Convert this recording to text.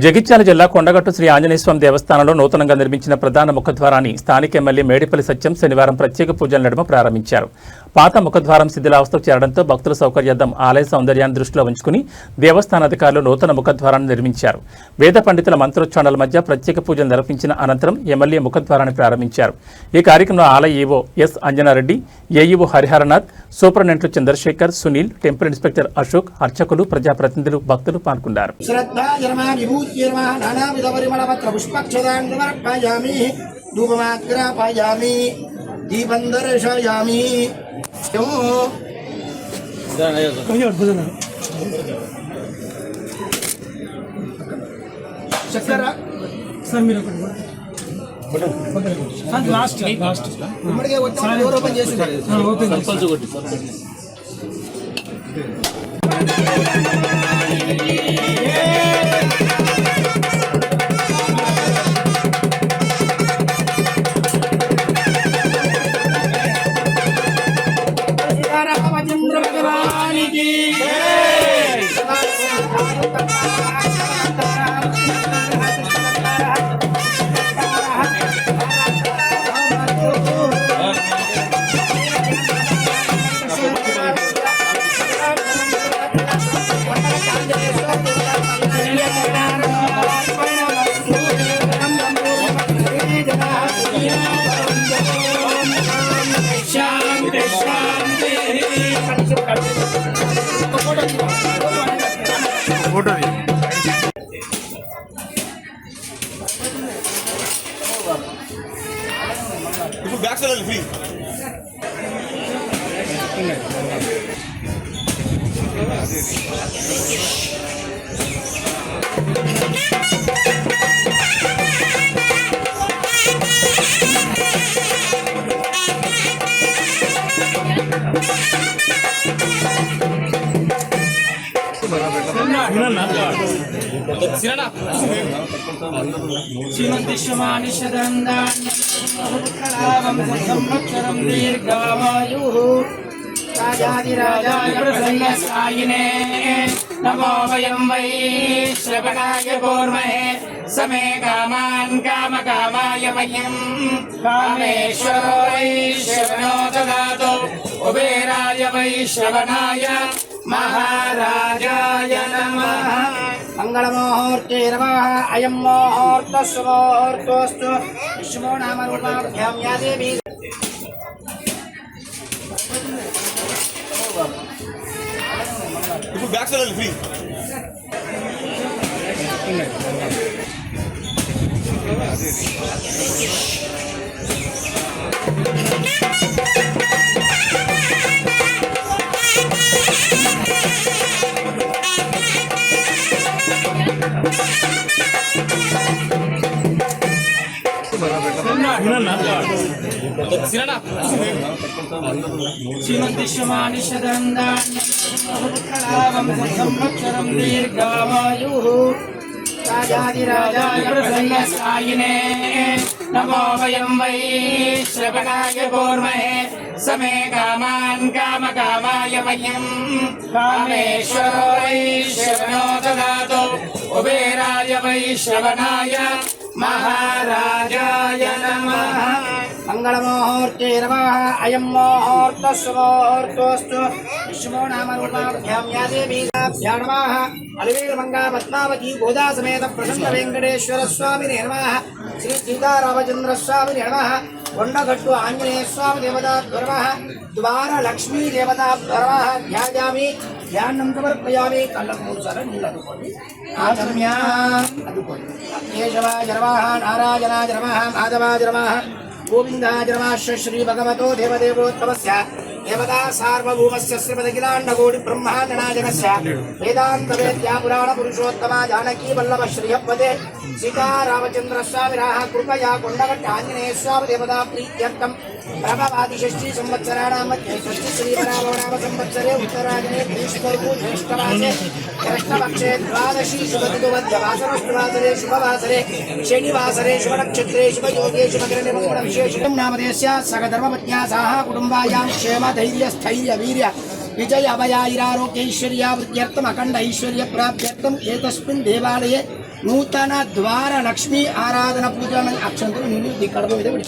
జగిత్యాల జిల్లా కొండగట్టు శ్రీ ఆంజనేయస్వామి దేవస్థానంలో నూతనంగా నిర్మించిన ప్రధాన ముఖద్వారాన్ని స్థానిక ఎమ్మెల్యే మేడిపల్లి సత్యం శనివారం ప్రత్యేక పూజల నడుమ ప్రారంభించారు. పాత ముఖద్వారం శిథిలావస్థకు చేరడంతో భక్తుల సౌకర్యార్థం ఆలయ సౌందర్యాన్ని దృష్టిలో ఉంచుకుని దేవస్థాన అధికారులు నూతన ముఖద్వారాన్ని నిర్మించారు. వేద పండితుల మంత్రోచ్చారణల మధ్య ప్రత్యేక పూజలు నిర్వహించిన అనంతరం ఎమ్మెల్యే ముఖద్వారాన్ని ప్రారంభించారు. ఈ కార్యక్రమంలో ఆలయ EO S Anjana Reddy, AEO Hariharanath, సూపరింటెండెంట్లు చంద్రశేఖర్, సునీల్, టెంపుల్ ఇన్స్పెక్టర్ అశోక్, అర్చకులు, ప్రజాప్రతినిధులు, భక్తులు పాల్గొన్నారు. नानाविध परिमलपत्र पुष्पक्षदान् समर्पयामि धूपमाग्रापयामि दीपं दर्शयामि नमो वयं वै श्रवणाय कूर्महे समे कामान् कामकामाय मह्यं कामेश्वरो वै श्रवणो ददातु कुबेराय वै श्रवणाय महाराजाय नमः। मंगलमुहूर्ते नमः। अयं मुहूर्तः सुमुहूर्तोऽस्तु। विष्णो नाम रूपाभ्यां या देवी बैक से फ्री नमो वयं वै श्रवणाय कूर्महे समे कामान् कामकामाय मह्यं कामेश्वरो वै श्रवणो ददातु कुबेराय वै श्रवणाय महाराजाय नमः। मंगलमुहूर्ते नमः। अयं मुहूर्तः सुमुहूर्तोऽस्तु। विष्णो नाम रूपाभ्यां या देवी ताभ्यां नमः। अलिवेलमंगा पद्मावती गोदा समेत प्रसन्न वेंकटेश्वर स्वामिने नमः। श्री सीतारामचंद्र स्वामिने नमः। కొండగట్టు ఆంజనేయ స్వామి దేవతాభ్యో నమః. ద్వార లక్ష్మీ దేవతాభ్యో నమః. ధ్యాయామి ధ్యానం సమర్పయామి. కళ్ళకు 3 సార్లు నీళ్ళు అందుకోండి. ఆచమ్య అందుకోండి. కేశవాయ నమః, నారాయణాయ నమః, మాధవాయ నమః, గోవిందాయ నమః. శ్రీ భగవతో దేవదేవోత్తమస్య దేవతా సార్వభౌమస్య శ్రీమదఖిలాండకోటి బ్రహ్మాండ నాయకస్య వేదాంత వేద్యా పురాణ పురుషోత్తమ జానకీ వల్లభ శ్రీయపదే సీతారామచంద్ర స్వామినః కృపయా కొండగట్టు ఆంజనేయ స్వామి దేవతా ప్రీత్యర్థం ప్రభవాది షష్ఠీ సంవత్సరాణాం మధ్యే షష్ఠీ శ్రీవరామనామ సంవత్సరే ఉత్తరాయణే గ్రీష్మర్కు జ్యేష్ఠమాసే కృష్ణపక్షే ద్వాదశీ శుభతిథివాసరే శుభవాసరే శనివాసరే శుభనక్షత్రే శుభయోగే శుభగ్రహణే మంగళ విశేషం నామధేయస్య సగధర్మపత్న్యా సాహ కుటుంబాయాం క్షేమ ధైర్య స్థైర్య వీర్య विजय अभयारोग्यैश्वर्यावृत्त्यर्थम अखंड ऐश्वर्य प्राप्त्यर्थम एतस्मिन् देवालये నూతన ద్వార లక్ష్మీ ఆరాధన పూజ అక్షంతులు నీళ్ళు కడప మీద